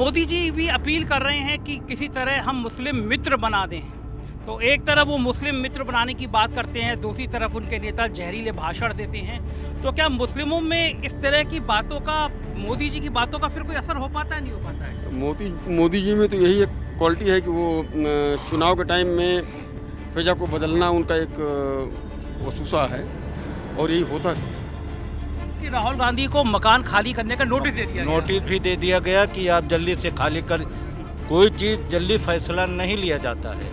मोदी जी भी अपील कर रहे हैं कि किसी तरह हम मुस्लिम मित्र बना दें। तो एक तरफ वो मुस्लिम मित्र बनाने की बात करते हैं, दूसरी तरफ उनके नेता जहरीले भाषण देते हैं। तो क्या मुस्लिमों में इस तरह की बातों का, मोदी जी की बातों का फिर कोई असर हो पाता है, नहीं हो पाता है? मोदी जी में तो यही एक क्वालिटी है कि वो चुनाव के टाइम में फिजा को बदलना उनका एक वसूसा है और यही होता है कि राहुल गांधी को मकान खाली करने का नोटिस दे दिया गया। नोटिस भी दे दिया गया कि आप जल्दी से खाली कर। कोई चीज़ जल्दी फैसला नहीं लिया जाता है,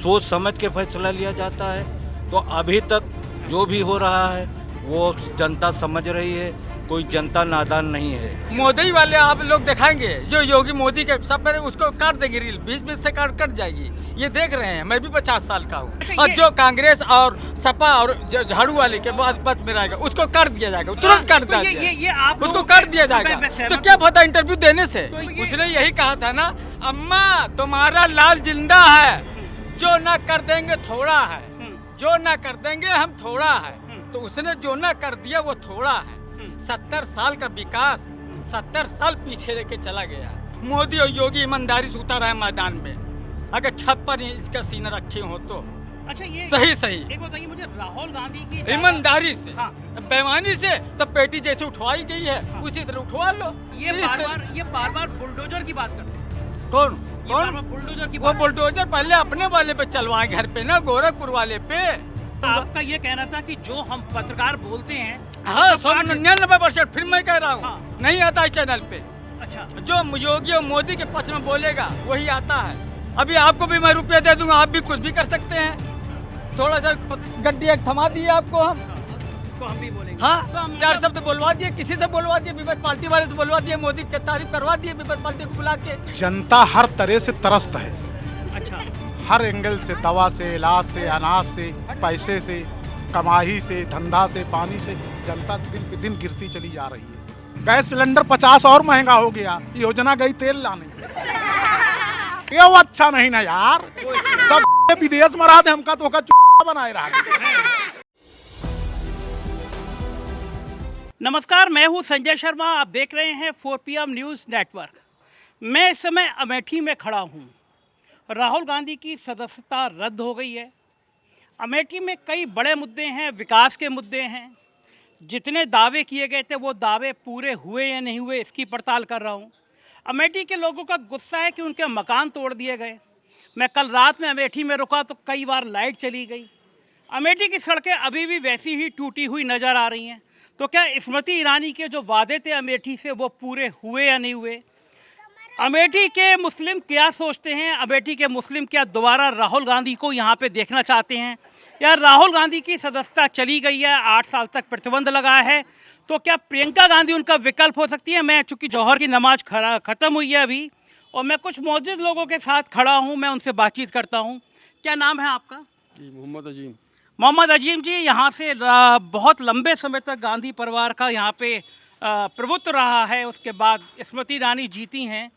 सोच समझ के फैसला लिया जाता है। तो अभी तक जो भी हो रहा है वो जनता समझ रही है, कोई जनता नादान नहीं है। मोदी वाले आप लोग दिखाएंगे जो योगी मोदी के सब पर उसको काट देंगे, रील 20-20 से कट जाएगी। ये देख रहे हैं, मैं भी 50 साल का हूँ। और जो कांग्रेस और सपा और झाड़ू वाले के बाद पद में रहेगा उसको कर दिया जाएगा, तुरंत कर दिया जाएगा, उसको कर दिया जाएगा। तो क्या पता इंटरव्यू देने से उसने यही कहा था ना, अम्मा तुम्हारा लाल जिंदा है, जो ना कर देंगे थोड़ा है, जो ना कर देंगे हम थोड़ा है। तो उसने जो ना कर दिया वो थोड़ा है। 70 साल का विकास 70 साल पीछे लेके चला गया। मोदी और योगी ईमानदारी से उतारा है मैदान में। अगर 56 इंच का सीना रखे हो तो अच्छा, ये सही एक बताइए मुझे, राहुल गांधी की ईमानदारी से, हाँ। बेईमानी से तो पेटी जैसे उठवाई गई है, हाँ। उसी तरह उठवा लो। ये बार बार बुलडोजर की बात करते हैं। कौन बुलडोजर की वो बुलडोजर पहले अपने वाले पे चलवाए, घर पे ना, गोरखपुर वाले पे। आपका ये कहना था कि जो हम पत्रकार बोलते हैं, हाँ 99% फिर मैं कह रहा हूँ, हाँ। नहीं आता है चैनल पे। अच्छा, जो योगी और मोदी के पक्ष में बोलेगा वही आता है। अभी आपको भी मैं रुपया दे दूंगा, आप भी कुछ भी कर सकते हैं। थोड़ा सा गड्डी एक थमा दिए आपको हम, तो हम भी बोलेंगे। हाँ, तो हम 4 शब्द बोलवा दिए, किसी से बोलवा दिए, विपक्ष पार्टी वाले से बोलवा दिए, मोदी की तारीफ करवा दिए, विपक्ष पार्टी को बुला के। जनता हर तरह से त्रस्त है, अच्छा, हर एंगल से, दवा से, इलाज से, अनाज से, पैसे से, कमाई से, धंधा से, पानी से, जनता दिन पे दिन गिरती चली जा रही है। गैस सिलेंडर 50 और महंगा हो गया, योजना गई तेल लाने। ये वो अच्छा नहीं ना यार, सब विदेश में रहा थे, हमका तो बनाए रहा। नमस्कार, मैं हूं संजय शर्मा, आप देख रहे हैं 4 PM न्यूज़ नेटवर्क। मैं इस समय अमेठी में खड़ा हूं। राहुल गांधी की सदस्यता रद्द हो गई है। अमेठी में कई बड़े मुद्दे हैं, विकास के मुद्दे हैं। जितने दावे किए गए थे वो दावे पूरे हुए या नहीं हुए, इसकी पड़ताल कर रहा हूं। अमेठी के लोगों का गुस्सा है कि उनके मकान तोड़ दिए गए। मैं कल रात में अमेठी में रुका तो कई बार लाइट चली गई। अमेठी की सड़कें अभी भी वैसी ही टूटी हुई नज़र आ रही हैं। तो क्या स्मृति ईरानी के जो वादे थे अमेठी से वो पूरे हुए या नहीं हुए? अमेठी के मुस्लिम क्या सोचते हैं? अमेठी के मुस्लिम क्या दोबारा राहुल गांधी को यहाँ पे देखना चाहते हैं, या राहुल गांधी की सदस्यता चली गई है, 8 साल तक प्रतिबंध लगा है, तो क्या प्रियंका गांधी उनका विकल्प हो सकती है? मैं चूँकि जौहर की नमाज ख़त्म हुई है अभी, और मैं कुछ मौजूद लोगों के साथ खड़ा हूँ, मैं उनसे बातचीत करता हूँ। क्या नाम है आपका? जी मोहम्मद अजीम। मोहम्मद अजीम जी, यहाँ से बहुत लंबे समय तक गांधी परिवार का यहाँ पे प्रभुत्व रहा है। उसके बाद स्मृति ईरानी जीती हैं।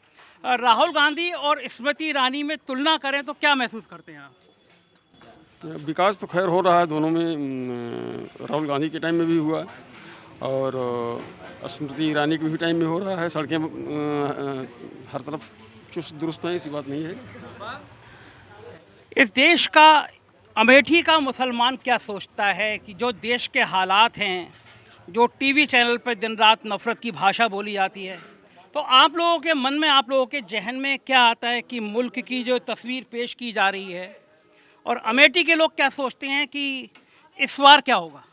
राहुल गांधी और स्मृति ईरानी में तुलना करें तो क्या महसूस करते हैं आप? विकास तो खैर हो रहा है दोनों में, राहुल गांधी के टाइम में भी हुआ और स्मृति ईरानी के भी टाइम में हो रहा है। सड़कें हर तरफ चुस्त दुरुस्त हैं, ऐसी बात नहीं है। इस देश का, अमेठी का मुसलमान क्या सोचता है कि जो देश के हालात हैं, जो टीवी चैनल पर दिन रात नफ़रत की भाषा बोली जाती है, तो आप लोगों के मन में, आप लोगों के जहन में क्या आता है कि मुल्क की जो तस्वीर पेश की जा रही है, और अमेठी के लोग क्या सोचते हैं कि इस बार क्या होगा?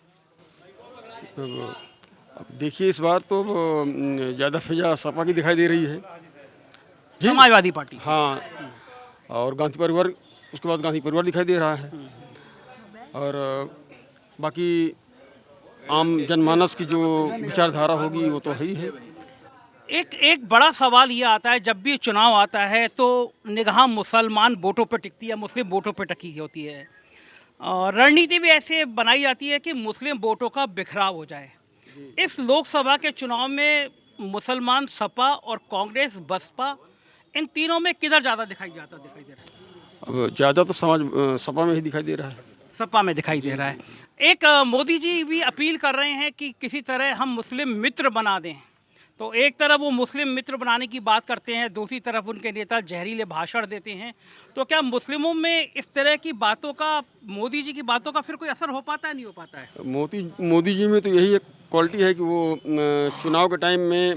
अब देखिए, इस बार तो ज़्यादा फिजा सपा की दिखाई दे रही है, समाजवादी पार्टी। हाँ, और गांधी परिवार, उसके बाद गांधी परिवार दिखाई दे रहा है। और बाकी आम जनमानस की जो विचारधारा होगी वो तो है ही है। एक बड़ा सवाल ये आता है, जब भी चुनाव आता है तो निगाह मुसलमान वोटों पर टिकती है, मुस्लिम वोटों पर टिकी होती है, और रणनीति भी ऐसे बनाई जाती है कि मुस्लिम वोटों का बिखराव हो जाए। इस लोकसभा के चुनाव में मुसलमान, सपा और कांग्रेस, बसपा, इन तीनों में किधर ज़्यादा दिखाई दे रहा है? अब ज़्यादा तो सपा में ही दिखाई दे रहा है। सपा में दिखाई दे रहा है। एक मोदी जी भी अपील कर रहे हैं कि किसी तरह हम मुस्लिम मित्र बना दें। तो एक तरफ वो मुस्लिम मित्र बनाने की बात करते हैं, दूसरी तरफ उनके नेता जहरीले भाषण देते हैं। तो क्या मुस्लिमों में इस तरह की बातों का, मोदी जी की बातों का फिर कोई असर हो पाता है, नहीं हो पाता है? मोदी जी में तो यही एक क्वालिटी है कि वो चुनाव के टाइम में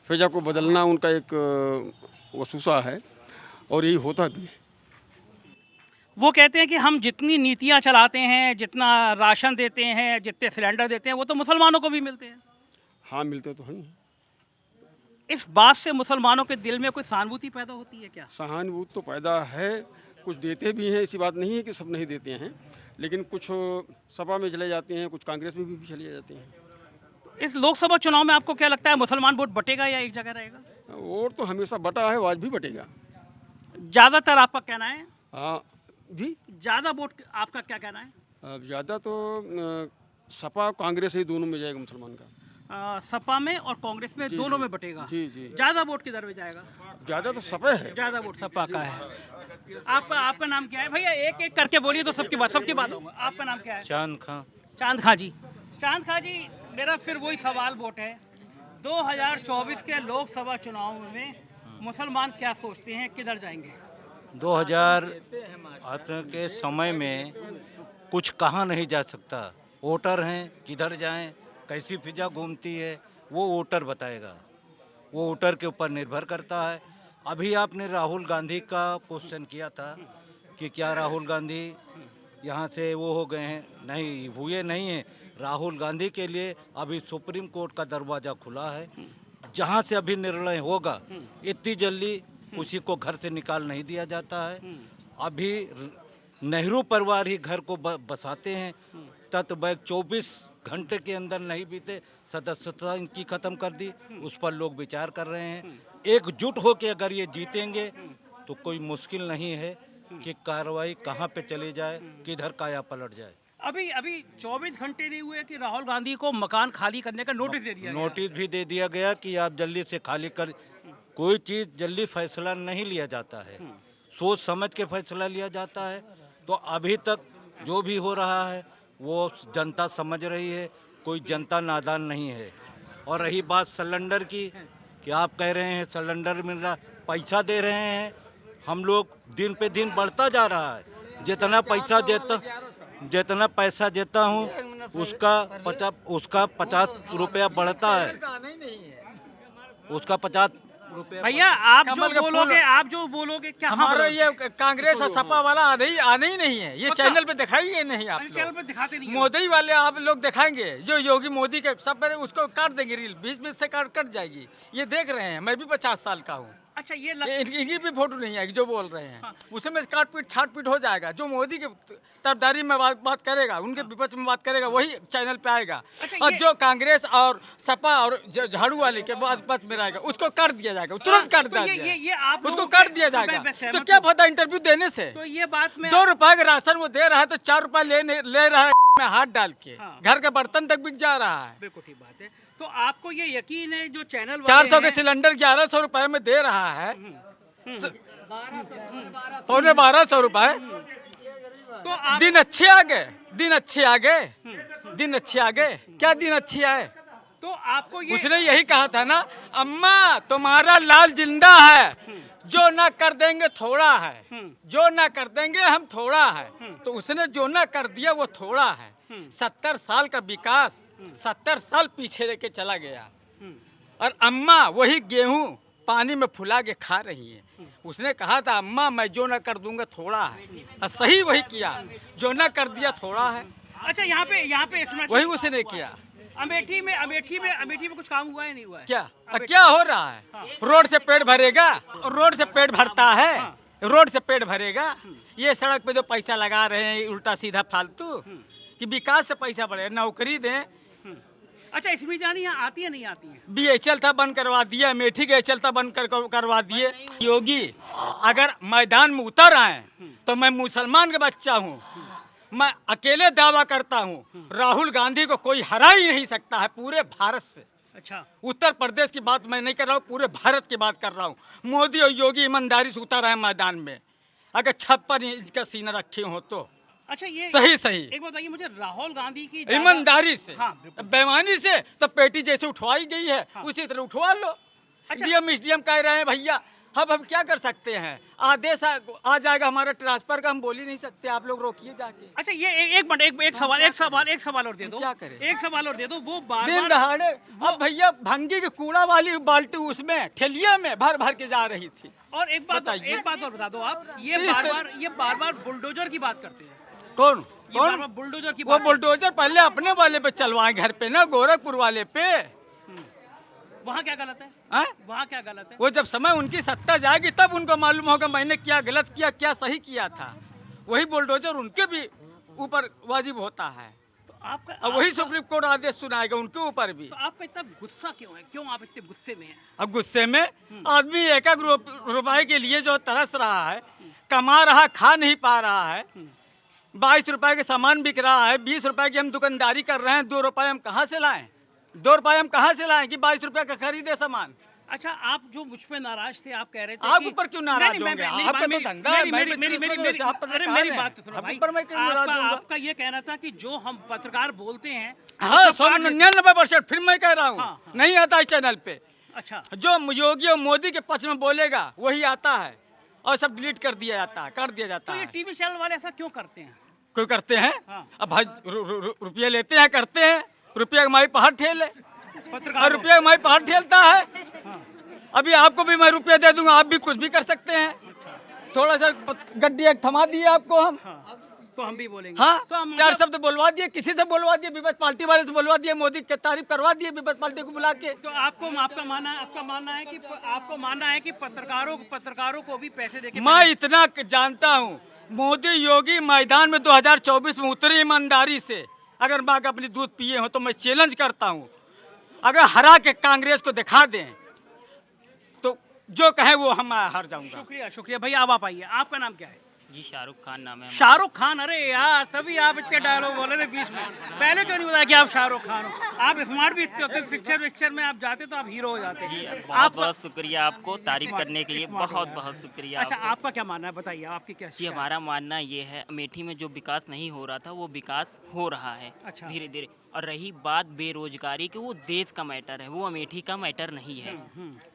फ़िज़ा को बदलना उनका एक वसूसा है, और यही होता भी है। वो कहते हैं कि हम जितनी नीतियाँ चलाते हैं, जितना राशन देते हैं, जितने सिलेंडर देते हैं, वो तो मुसलमानों को भी मिलते हैं। हाँ, मिलते तो हैं। इस बात से मुसलमानों के दिल में कोई सहानुभूति पैदा होती है क्या? सहानुभूति तो पैदा है, कुछ देते भी हैं, ऐसी बात नहीं है कि सब नहीं देते हैं, लेकिन कुछ सपा में चले जाते हैं, कुछ कांग्रेस में भी चले जाते हैं। इस लोकसभा चुनाव में आपको क्या लगता है, मुसलमान वोट बटेगा या एक जगह रहेगा? वोट तो हमेशा बटा है, आज भी बटेगा। ज़्यादातर आपका कहना है? हाँ जी। ज़्यादा वोट आपका क्या कहना है? अब ज़्यादा तो सपा कांग्रेस ही दोनों में जाएगा मुसलमान का। सपा में और कांग्रेस में दोनों में बटेगा। जी जी। ज़्यादा वोट किधर में जाएगा? ज़्यादा तो सपा है। ज़्यादा वोट सपा का है। आपका नाम क्या है भैया? एक एक करके बोलिए तो सबकी बात होगा। आपका नाम क्या है? चांद खां। चांद खां जी। चांद खां जी, मेरा फिर वही सवाल वोट है, 2024 के लोकसभा चुनाव में मुसलमान क्या सोचते हैं, किधर जाएंगे? 2000 के समय में कुछ कहा नहीं जा सकता। वोटर हैं, किधर जाएं, कैसी फिजा घूमती है, वो वोटर बताएगा। वो वोटर के ऊपर निर्भर करता है। अभी आपने राहुल गांधी का क्वेश्चन किया था कि क्या राहुल गांधी यहाँ से वो हो गए हैं? नहीं हुए, नहीं हैं। राहुल गांधी के लिए अभी सुप्रीम कोर्ट का दरवाज़ा खुला है। जहाँ से अभी निर्णय होगा, इतनी जल्दी उसी को घर से निकाल नहीं दिया जाता है। अभी नेहरू परिवार ही घर को बसाते हैं। तत्व 24 घंटे के अंदर नहीं बीते, सदस्यता इनकी ख़त्म कर दी। उस पर लोग विचार कर रहे हैं। एकजुट होकर अगर ये जीतेंगे तो कोई मुश्किल नहीं है कि कार्रवाई कहाँ पे चली जाए, किधर काया पलट जाए। अभी 24 घंटे नहीं हुए कि राहुल गांधी को मकान खाली करने का नोटिस दे दिया गया। नोटिस भी दे दिया गया कि आप जल्दी से खाली कर। कोई चीज़ जल्दी फैसला नहीं लिया जाता है, सोच समझ के फैसला लिया जाता है। तो अभी तक जो भी हो रहा है वो जनता समझ रही है, कोई जनता नादान नहीं है। और रही बात सिलेंडर की, कि आप कह रहे हैं सिलेंडर मिल रहा, पैसा दे रहे हैं हम लोग, दिन पे दिन बढ़ता जा रहा है। जितना पैसा देता हूँ उसका 50 रुपया बढ़ता है, उसका 50 रुपया। भैया आप जो बोलोगे क्या हमारा ये कांग्रेस और सपा वाला आने ही नहीं है। ये चैनल पे दिखाइए नहीं, आप चैनल पे दिखाते नहीं? मोदी वाले आप लोग दिखाएंगे, जो योगी मोदी के सब पर उसको काट देंगे, रील बीच से कट जाएगी। ये देख रहे हैं, मैं भी 50 साल का हूँ। अच्छा, ये इनकी भी फोटो नहीं आएगी जो बोल रहे हैं। उसमें काट पीट छाट पीट हो जाएगा। जो मोदी के तरफदारी में बात करेगा, उनके विपक्ष में बात करेगा, वही चैनल पे आएगा। और जो कांग्रेस और सपा और झाड़ू वाले के बाद में रहेगा, उसको कर दिया जाएगा, तुरंत कर दिया जाएगा, उसको कर दिया जाएगा। तो क्या पता इंटरव्यू देने से? तो ये बात में 2 रुपए का राशन वो दे रहा है तो 4 रुपए ले रहा है में हाथ डाल के। घर के बर्तन तक बिक जा रहा है। बिल्कुल ठीक बात है। तो आपको ये यकीन है जो चैनल 400 के सिलेंडर 1100 रुपए में दे रहा है, 1200 रुपए। तो दिन अच्छे आ गए, दिन अच्छे आ गए। क्या दिन अच्छे आए? तो आपको ये उसने यही कहा था ना, अम्मा तुम्हारा लाल जिंदा है, जो ना कर देंगे थोड़ा है, जो ना कर देंगे हम थोड़ा है। तो उसने जो ना कर दिया वो थोड़ा है। 70 साल का विकास 70 साल पीछे लेके चला गया। और अम्मा वही गेहूं पानी में फुला के खा रही है। उसने कहा था अम्मा मैं जो ना कर दूंगा थोड़ा है, और सही वही किया, जो ना कर दिया थोड़ा है। अच्छा, यहाँ पे वही उसने किया। अमेठी में कुछ काम हुआ है, नहीं हुआ है? क्या हो रहा है? रोड से पेट भरेगा, रोड से पेट भरता है, रोड से पेट भरेगा। ये सड़क पे जो पैसा लगा रहे हैं उल्टा सीधा फालतू, कि विकास से पैसा बढ़े, नौकरी दें। अच्छा, इसमें जानी आती है, नहीं आती है? BHL था बंद करवा दिया, अमेठी के HL था बंद करवा दिए। योगी अगर मैदान में उतर आए तो मैं मुसलमान का बच्चा हूँ, मैं अकेले दावा करता हूँ राहुल गांधी को कोई हरा ही नहीं सकता है पूरे भारत से। अच्छा, उत्तर प्रदेश की बात मैं नहीं कर रहा हूँ, पूरे भारत की बात कर रहा हूँ। मोदी और योगी ईमानदारी से उतर आए मैदान में, अगर 56 इंच का सीना रखे हो तो। अच्छा ये सही सही एक बताइए मुझे, राहुल गांधी की ईमानदारी से, हाँ, बिल्कुल। बेईमानी से तो पेटी जैसे उठवाई गई है उसी तरह उठवा लो। अच्छा। डीएम एसडीएम कह रहे हैं भैया अब हम क्या कर सकते हैं, आदेश आ जाएगा हमारा ट्रांसफर का, हम बोल ही नहीं सकते, आप लोग रोकिए जाके। अच्छा ये एक मिनट, एक सवाल और दे दो, क्या करें? एक सवाल और दे दो। वो बार दिन बार दहाड़े अब भैया भंगी की कूड़ा वाली बाल्टी उसमें ठेलिया में भर भर के जा रही थी। और एक बात बताइए। और बता दो आप, ये इस बार बार बुलडोजर की बात करते हैं। कौन ये बार कौन बार बुलडोजर की वो बात बुलडोजर पहले अपने वाले पे चलवाए घर पे ना, गोरखपुर वाले पे। वहाँ क्या गलत है? हैं? वहाँ क्या गलत है? वो जब समय उनकी सत्ता जाएगी तब उनको मालूम होगा मैंने क्या गलत किया क्या सही किया था। वही बुलडोजर उनके भी ऊपर वाजिब होता है तो आपका और वही सुप्रीम कोर्ट आदेश सुनाएगा उनके ऊपर भी। तो आपका इतना गुस्सा क्यों है? क्यों आप इतने गुस्से में हैं? अब गुस्से में आदमी एक एक रुपए के लिए जो तरस रहा है, कमा रहा खा नहीं पा रहा है, 22 रुपए के सामान बिक रहा है, 20 रुपए की हम दुकानदारी कर रहे हैं, 2 रुपए हम कहाँ से लाएं? 2 रुपए हम कहाँ से लाएं कि 22 रुपए का खरीदे सामान? अच्छा आप जो मुझ पे नाराज थे, आप कह रहे थे आप कि- ऊपर क्यों नाराज नहीं, होंगे? मेरी आपका बात- तो मेरी- धंधा है, मेरी- मैं मेरी- बिजनेस मेरी- मैन हूँ, मेरी- आप पत्रकार अरे मेरी हैं। बात तो सुनो आप भाई। ऊपर मैं क्यों नाराज होऊंगा? आपका ये कहना था कि जो हम पत्रकार बोलते हैं हाँ, सब काट देते- 99% फिर मैं कह रहा हूँ हाँ, हाँ। नहीं आता है चैनल पे। अच्छा जो योगी और मोदी के पक्ष में बोलेगा वही आता है और सब डिलीट कर दिया जाता है, कर दिया जाता तो ये है। टीवी चैनल वाले ऐसा क्यों करते हैं? कोई करते हैं? हाँ। अब भाई रुपये लेते हैं, करते हैं, रुपया कमाई पहाड़ ठेले और पत्रकार रुपया कमाई पहाड़ ठेलता है। अभी आपको भी मैं रुपया दे दूंगा, आप भी कुछ भी कर सकते हैं। थोड़ा सा गड्डी एक थमा दिए आपको हम, तो हम भी बोलेंगे। हाँ, तो हम 4 शब्द बोलवा दिए, किसी से बोलवा दिए, विपक्ष पार्टी वाले से बोलवा दिए, मोदी की तारीफ करवा दिए विपक्ष पार्टी को बुला के। तो आपका मानना है कि पत्रकारों को भी पैसे देके मैं इतना जानता हूँ, मोदी योगी मैदान में 2024 में उतरे ईमानदारी से। अगर मैं अपनी दूध पिए हो तो मैं चैलेंज करता हूँ, अगर हरा के कांग्रेस को दिखा दें तो जो कहे वो हम हार जाऊंगा। शुक्रिया भैया। अब आप आइए, आपका नाम क्या है? जी शाहरुख खान नाम है हमारा। शाहरुख खान। अरे यार तभी आप इतने डायलॉग बोले थे बीच में, पहले क्यों नहीं बताया कि आप शाहरुख खान हो? आप स्मार्ट भी इतने होते, पिक्चर में आप जाते तो आप हीरो हो जाते। जी आप बहुत बहुत शुक्रिया आपको तारीफ करने के लिए, स्मार्ट हो बहुत गया। बहुत शुक्रिया अच्छा आपको। आपका क्या मानना है, बताइए आपकी क्या जी शिकायत? हमारा मानना ये है, अमेठी में जो विकास नहीं हो रहा था वो विकास हो रहा है अच्छा। धीरे धीरे। और रही बात बेरोजगारी की, वो देश का मैटर है, वो अमेठी का मैटर नहीं है।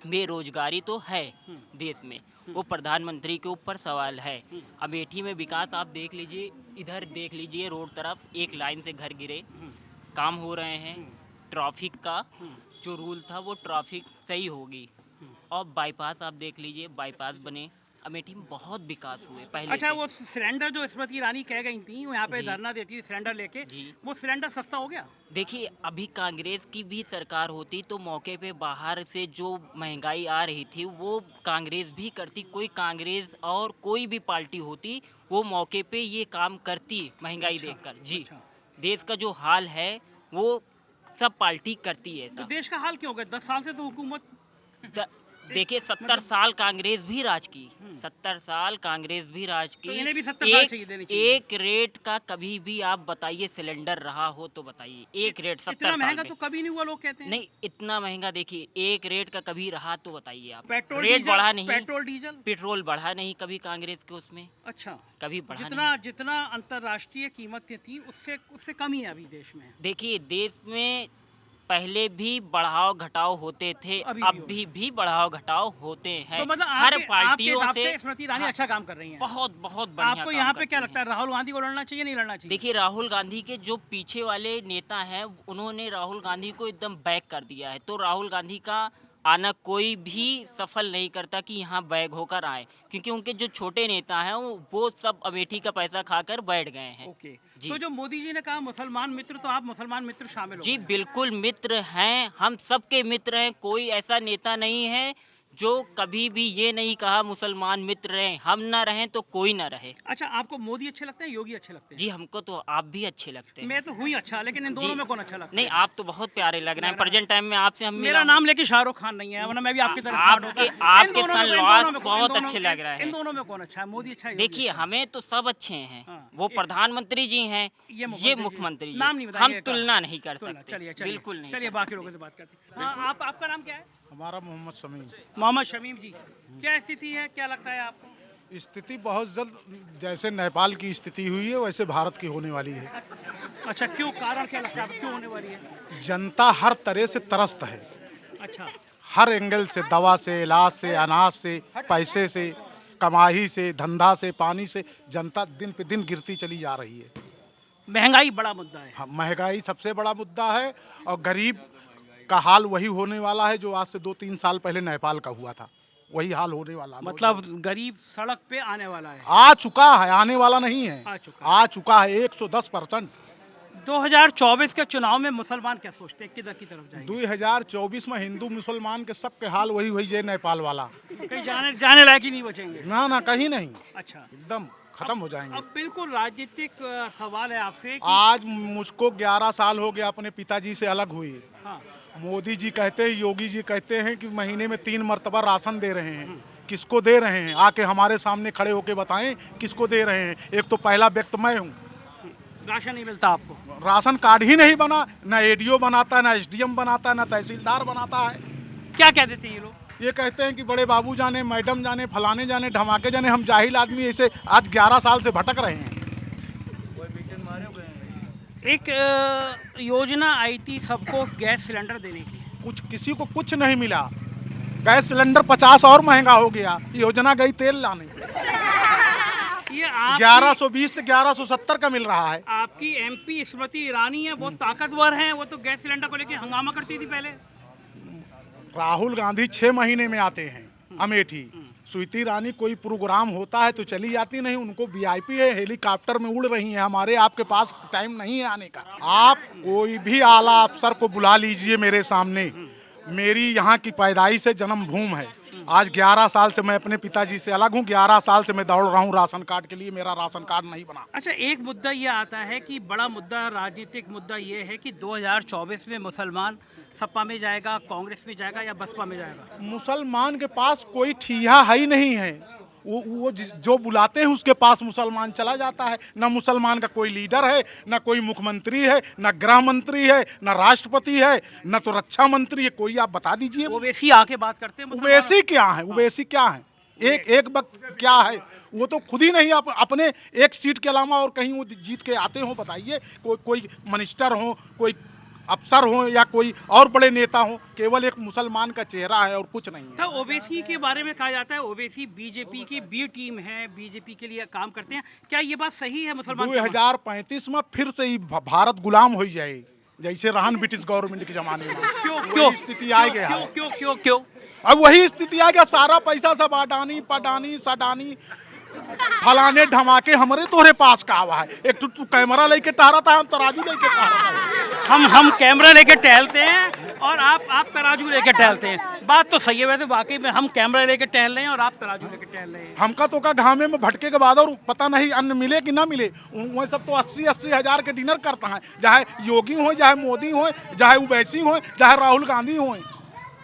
बेरोजगारी तो है देश में, वो प्रधानमंत्री के ऊपर सवाल है। अमेठी में विकास आप देख लीजिए, इधर देख लीजिए, रोड तरफ एक लाइन से घर गिरे, काम हो रहे हैं। ट्रैफिक का जो रूल था वो ट्रैफिक सही होगी। और बाईपास आप देख लीजिए, बाईपास बने, अमेठी में बहुत विकास हुए पहले अच्छा से। वो सिलेंडर जो स्मृति ईरानी कह गई थी, वो यहाँ पे जी। धरना देती थी सिलेंडर लेके, जी। वो सिलेंडर सस्ता हो गया? देखिए अभी कांग्रेस की भी सरकार होती तो मौके पे बाहर से जो महंगाई आ रही थी वो कांग्रेस भी करती। कोई कांग्रेस और कोई भी पार्टी होती वो मौके पे ये काम करती महंगाई देखकर। जी देश का जो हाल है वो सब पार्टी करती है तो ऐसा। देश का हाल क्यों हो गया? 10 साल से तो हुकूमत देखिए 70 साल कांग्रेस भी राज की, 70 साल कांग्रेस भी राज की। तो इन्हें भी 70 साल चाहिए, देनी चाहिए। एक रेट का कभी भी आप बताइए सिलेंडर रहा हो तो बताइए, एक रेट 70 इतना साल महंगा में। तो कभी नहीं हुआ, लोग कहते हैं। नहीं इतना महंगा, देखिए एक रेट का कभी रहा तो बताइए आप। पेट्रोल रेट डीजल, बढ़ा नहीं, पेट्रोल बढ़ा नहीं कभी कांग्रेस के उसमें, अच्छा कभी बढ़ा जितना अंतर्राष्ट्रीय कीमतें थी उससे कम ही है अभी देश में। नहीं। देखिए देश में पहले भी बढ़ाव घटाव होते थे, अभी भी बढ़ाव घटाव होते हैं। तो मतलब हर आपके पार्टियों हिसाब से स्मृति ईरानी हाँ, अच्छा काम कर रही हैं। बहुत बहुत बढ़िया आपको काम यहाँ पे क्या करती लगता है, राहुल गांधी को लड़ना चाहिए नहीं लड़ना चाहिए? देखिए राहुल गांधी के जो पीछे वाले नेता हैं उन्होंने राहुल गांधी को एकदम बैक कर दिया है। तो राहुल गांधी का आना कोई भी सफल नहीं करता कि यहाँ बैग होकर आए, क्योंकि उनके जो छोटे नेता हैं वो सब अमेठी का पैसा खाकर बैठ गए हैं। ओके जी। तो जो मोदी जी ने कहा मुसलमान मित्र, तो आप मुसलमान मित्र शामिल हो जी गए। बिल्कुल मित्र हैं, हम सबके मित्र हैं। कोई ऐसा नेता नहीं है जो कभी भी ये नहीं कहा मुसलमान मित्र रहें, हम ना रहें तो कोई ना रहे। अच्छा आपको मोदी अच्छे लगते हैं, योगी अच्छे लगते हैं? जी हमको तो आप भी अच्छे लगते हैं। मैं तो हुई अच्छा, लेकिन इन दोनों जी। में कौन अच्छा लगता है? नहीं आप तो बहुत प्यारे लग रहे हैं, प्रेजेंट टाइम में आपसे हम मेरा नाम लेके शाहरुख खान नहीं है, वरना मैं भी आपकी तरह smart होता। इन आपके दोनों में- इन सनलॉस दोनों में- बहुत इन दोनों- अच्छे लग रहे इन हैं। दोनों में कौन अच्छा है, मोदी अच्छा है, योगी देखिए अच्छा है? हमें तो सब अच्छे हैं, हाँ। वो प्रधानमंत्री जी हैं, ये ये मुख्यमंत्री मुख्यमंत्री जी, नाम नहीं बताइए, हम एक तुलना नहीं कर तुलना, सकते। चलिए बिल्कुल नहीं चलिए कर बाकी लोगों से बात करते हैं। हाँ, आपका नाम क्या है? हमारा मोहम्मद शमीम। मोहम्मद शमीम जी, क्या स्थिति है, क्या लगता है आपको? स्थिति बहुत जल्द जैसे नेपाल की स्थिति हुई है वैसे भारत की होने वाली है। अच्छा, क्यों? कारण क्या लगता है, क्यों होने वाली है? जनता हर तरह से त्रस्त है, अच्छा, हर एंगल से, दवा से, इलाज से, अनाज से, पैसे से, कमाई से, धंधा से, पानी से जनता दिन पे दिन गिरती चली जा रही है। महंगाई बड़ा मुद्दा है। हाँ, महंगाई सबसे बड़ा मुद्दा है और गरीब का हाल वही होने वाला है जो आज से 2-3 साल पहले नेपाल का हुआ था, वही हाल होने वाला है। मतलब गरीब सड़क पे आने वाला है। आ चुका है, आने वाला नहीं है, आ चुका है 110%। 2024 के चुनाव में मुसलमान क्या सोचते हैं, किधर की तरफ जाएंगे? 2024 में हिंदू मुसलमान के सबके हाल वही हुई है नेपाल वाला। कहीं जाने लायक ही नहीं बचेंगे। ना ना, कहीं नहीं, अच्छा, एकदम खत्म हो जाएंगे। अब बिल्कुल राजनीतिक सवाल है आपसे कि आज मुझको 11 साल हो गया अपने पिताजी से अलग हुए। हाँ, मोदी जी कहते हैं, योगी जी कहते हैं कि महीने में 3 मरतबा राशन दे रहे हैं। किसको दे रहे हैं? आके हमारे सामने खड़े होके बताएं किसको दे रहे हैं। एक तो पहला व्यक्ति मैं हूँ। राशन नहीं मिलता आपको? राशन कार्ड ही नहीं बना, ना एडीओ बनाता है, ना एसडीएम बनाता है, ना तहसीलदार बनाता है। क्या कह देते हैं ये लोग? ये कहते हैं कि बड़े बाबू जाने, मैडम जाने, फलाने जाने, ढमाके जाने, हम जाहिल आदमी ऐसे आज 11 साल से भटक रहे हैं। एक योजना आई थी सबको गैस सिलेंडर देने की, किसी को कुछ नहीं मिला। गैस सिलेंडर 50 और महंगा हो गया। योजना गई तेल लाने, ये 1120 से 1170 का मिल रहा है। आपकी एमपी स्मृति ईरानी है, वो ताकतवर हैं, वो तो गैस सिलेंडर को लेके हंगामा करती थी पहले। राहुल गांधी 6 महीने में आते हैं अमेठी। स्मृति ईरानी कोई प्रोग्राम होता है तो चली जाती नहीं, उनको वीआईपी है, हेलीकॉप्टर में उड़ रही हैं। हमारे आपके पास टाइम नहीं है आने का। आप कोई भी आला अफसर को बुला लीजिए मेरे सामने। मेरी यहाँ की पैदाइश से जन्मभूमि है। आज 11 साल से मैं अपने पिताजी से अलग हूँ। 11 साल से मैं दौड़ रहा हूँ राशन कार्ड के लिए, मेरा राशन कार्ड नहीं बना। अच्छा, एक मुद्दा ये आता है कि बड़ा मुद्दा, राजनीतिक मुद्दा ये है कि 2024 में मुसलमान सपा में जाएगा, कांग्रेस में जाएगा या बसपा में जाएगा? मुसलमान के पास कोई ठिया है ही नहीं है। वो जो बुलाते हैं उसके पास मुसलमान चला जाता है। ना मुसलमान का कोई लीडर है, ना कोई मुख्यमंत्री है, ना गृह मंत्री है, ना राष्ट्रपति है, ना तो रक्षा मंत्री है। कोई आप बता दीजिए। ओवैसी आके बात करते हैं। ओवैसी क्या है? ओवैसी क्या है? एक वक्त क्या है? वो तो खुद ही नहीं अपने एक सीट के अलावा और कहीं वो जीत के आते हो। बताइए, कोई मिनिस्टर हो, कोई अफसर हो या कोई और बड़े नेता हो, केवल एक मुसलमान का चेहरा है और कुछ नहीं है। तो ओवैसी के बारे में कहा जाता है ओवैसी बीजेपी की बी टीम है, बीजेपी के लिए काम करते हैं। क्या ये बात सही है? मुसलमान 2035 में फिर से ही भारत गुलाम हो जाए, जैसे रहन ब्रिटिश गवर्नमेंट के जमाने में। क्यों स्थिति आ गया? क्यों? अब वही स्थिति आ गया। सारा पैसा सब अडानी पडानी सडानी फलाने ढमाके हमारे तोहरे पास का आवा है। एक तू कैमरा लेके टहरा था, हम तराजू लेके टहरा था। हम कैमरा लेके टहलते हैं और आप तराजू लेके टहलते हैं। बात तो सही है, वैसे वाकई में हम कैमरा लेके टहल रहे हैं और आप तराजू लेके टहल रहे हैं। हमका तो का घामे में भटके के बाद और पता नहीं अन्न मिले कि ना मिले। वह सब तो 80-80 हजार के डिनर करता है, चाहे योगी हो, चाहे मोदी हो, चाहे ओवैसी हो, चाहे राहुल गांधी हो।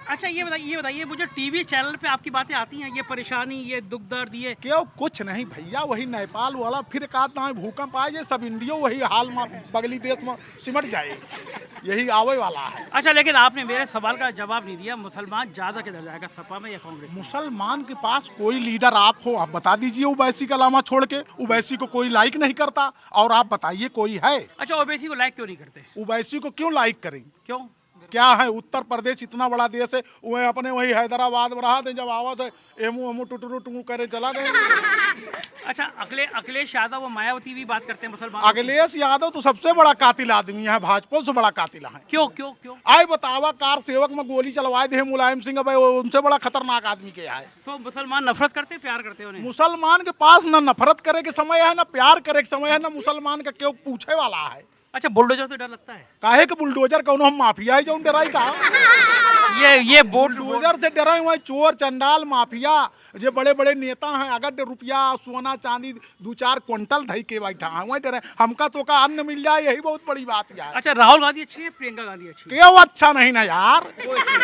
अच्छा, ये बताइए मुझे टीवी चैनल पे आपकी बातें आती हैं, ये परेशानी, ये दुख दर्द, ये क्यों? कुछ नहीं भैया, वही नेपाल वाला फिर एक आध ना भूकंप आए, ये सब इंडिया वही हाल में बगली देश में सिमट जाए, यही आवे वाला है। अच्छा, लेकिन आपने मेरे सवाल का जवाब नहीं दिया। मुसलमान ज्यादा किधर जाएगा, सपा में या कांग्रेस? मुसलमान के पास कोई लीडर आप हो, आप बता दीजिए। ओवैसी का लामा छोड़ के, ओवैसी को कोई लाइक नहीं करता, और आप बताइए कोई है? अच्छा, ओवैसी को लाइक क्यों नहीं करते? ओवैसी को क्यों लाइक करें? क्यों? क्या है? उत्तर प्रदेश इतना बड़ा देश है, वह अपने वही हैदराबाद में रहा थे, जब आवत है एमू टुटू करे चला गए। अच्छा, अखिलेश यादव वो मायावती भी बात करते हैं मुसलमान। अखिलेश यादव तो सबसे बड़ा कातिल आदमी है, भाजपा से बड़ा कातिल है। क्यों? आए बतावा, कार सेवक में गोली चलवाए दे मुलायम सिंह, भाई उनसे बड़ा खतरनाक आदमी क्या है? तो मुसलमान नफरत करते, प्यार करते उन्हें? मुसलमान के पास न नफरत करे के समय है, न प्यार करे के समय है, न मुसलमान का क्यों पूछे वाला है। अच्छा, बुलडोजर से डर लगता है? काहे के बुलडोजर? कौन हम माफिया है जो डराई का? ये बुलडोजर से डराए हुए चोर चंडाल माफिया, जो बड़े बड़े नेता हैं, अगर रुपया सोना चांदी 2-4 क्विंटल धई के बैठा है, वही डरे। हमका तो का अन्न मिल जाए, यही बहुत बड़ी बात है। अच्छा, राहुल गांधी अच्छी है, प्रियंका गांधी अच्छी है? क्यों अच्छा नहीं ना यार,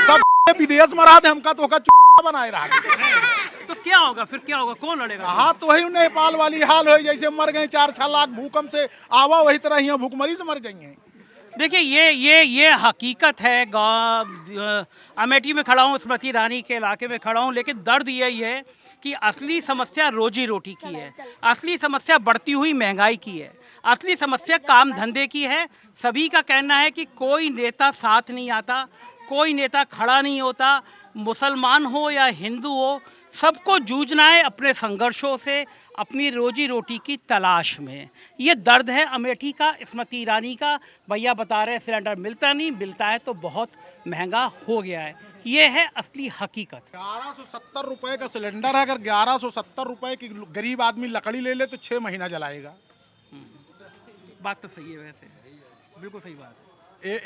सब विदेश में रहा थे, हमका तो का बनाए रहा। तो क्या होगा फिर? क्या होगा? कौन लड़ेगा? हाँ, तो वही नेपाल वाली हाल है, जैसे मर गए 4-6 लाख भूकंप से आवा, वही तरह यहाँ भूखमरी से मर जाएंगे। देखिए, ये हकीकत है। अमेठी में खड़ा हूँ, स्मृति ईरानी के इलाके में खड़ा हूँ, लेकिन दर्द यही है कि असली समस्या रोजी रोटी की है, असली समस्या बढ़ती हुई महंगाई की है, असली समस्या काम धंधे की है। सभी का कहना है कि कोई नेता साथ नहीं आता, कोई नेता खड़ा नहीं होता, मुसलमान हो या हिंदू हो, सबको जूझना है अपने संघर्षों से, अपनी रोजी रोटी की तलाश में। ये दर्द है अमेठी का, स्मृति ईरानी का। भैया बता रहे हैं सिलेंडर मिलता नहीं, मिलता है तो बहुत महंगा हो गया है। ये है असली हकीकत। 1170 रुपए का सिलेंडर है। अगर 1170 रुपए की गरीब आदमी लकड़ी ले ले तो 6 महीना जलाएगा। बात तो सही है, वैसे बिल्कुल सही बात है।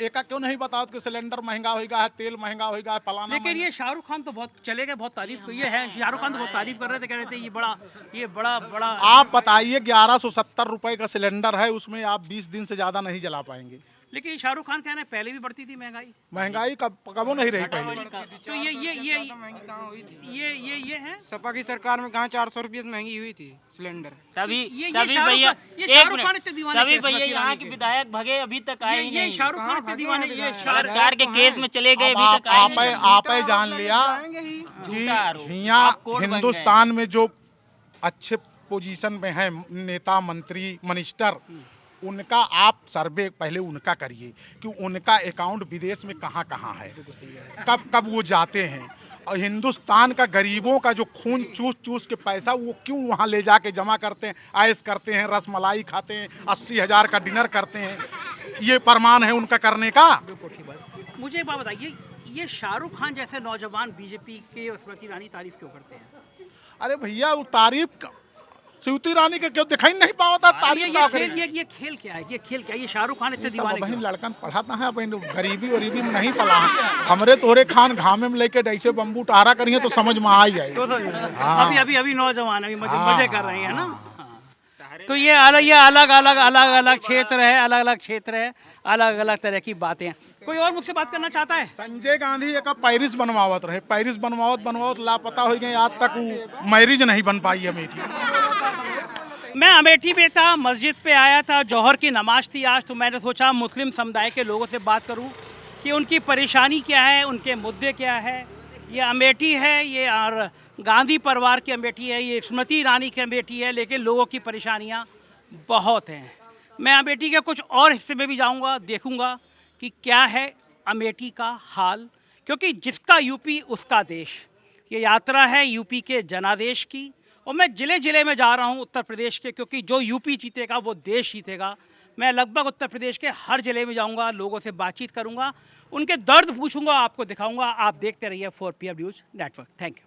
एका क्यों नहीं बताओ कि सिलेंडर महंगा होगा है, तेल महंगा होगा है, फलाना। लेकिन ये शाहरुख खान तो बहुत चले गए, बहुत तारीफ ये है, शाहरुख खान तो बहुत तारीफ कर रहे थे, कह रहे थे ये बड़ा बड़ा। आप बताइए 1170 रुपए का सिलेंडर है, उसमें आप 20 दिन से ज्यादा नहीं जला पाएंगे। लेकिन शाहरुख खान कह रहे हैं पहले भी बढ़ती थी महंगाई कबो नहीं रही पहले। तो ये है सपा की सरकार में कहाँ 400 रुपये से महंगी हुई थी सिलेंडर। तभी ये तभी शाहरुख भैया खान- ये एक शाहरुख खान मिनट, इतने दीवाने तभी कैसे भैया बच्चे यहाँ आने के के? विधायक भगे अभी तक आए ही ये नहीं। शाहरुख खान इतने दीवाने, ये शाहरुख बलात्कार के केस में चले गए, अब अभी तक आए नहीं। आपे जान लिया कि झूठा आरोप। यहाँ आप कोर्ट बन गए। हिंदुस्तान में जो अच्छे पोजीशन में है नेता, मंत्री, मिनिस्टर, उनका आप सर्वे पहले उनका करिए कि उनका अकाउंट विदेश में कहाँ कहाँ है, कब कब वो जाते हैं। और हिंदुस्तान का गरीबों का जो खून चूस चूस के पैसा वो क्यों वहाँ ले जाके जमा करते हैं, आयश करते हैं, रसमलाई खाते हैं, 80,000 का डिनर करते हैं। ये प्रमाण है उनका करने का। मुझे एक बात बताइए, ये शाहरुख खान जैसे नौजवान बीजेपी के और स्मृति ईरानी तारीफ क्यों करते हैं? अरे भैया वो तारीफ स्मृति ईरानी का क्यों दिखाई नहीं पाता, तारीफ क्या करेंगे? ये खेल क्या है? ये खेल क्या है? ये शाहरुख खान इतने दीवाने बहन क्यों? लड़कन पढ़ाता है, बहन गरीबी वरीबी में नहीं पढ़ा है। हमरे तोरे खान घामे में लेके ऐसे बम्बू टारा करिए तो समझ में आ ही जाए। अभी नौजवान अभी मजे कर रहे हैं ना। हाँ। तो ये अलग अलग क्षेत्र है, अलग अलग तरह की बातें हैं। कोई और मुझसे बात करना चाहता है? संजय गांधी एक पैरिस बनवावत रहे, पैरिस बनवावत लापता हो गए, आज तक वो मैरिज नहीं बन पाई अमेठी। मैं अमेठी में था, मस्जिद पे आया था, जौहर की नमाज थी आज, तो मैंने सोचा मुस्लिम समुदाय के लोगों से बात करूं कि उनकी परेशानी क्या है, उनके मुद्दे क्या है। ये अमेठी है, ये और गांधी परिवार की अमेठी है, ये स्मृति ईरानी की अमेठी है, लेकिन लोगों की परेशानियां बहुत हैं। मैं अमेठी के कुछ और हिस्से में भी जाऊंगा, देखूंगा कि क्या है अमेठी का हाल, क्योंकि जिसका यूपी उसका देश। ये यात्रा है यूपी के जनादेश की, और मैं ज़िले ज़िले में जा रहा हूँ उत्तर प्रदेश के, क्योंकि जो यूपी जीतेगा वो देश जीतेगा। मैं लगभग उत्तर प्रदेश के हर ज़िले में जाऊँगा, लोगों से बातचीत करूँगा, उनके दर्द पूछूंगा, आपको दिखाऊंगा। आप देखते रहिए 4PM news network. Thank you.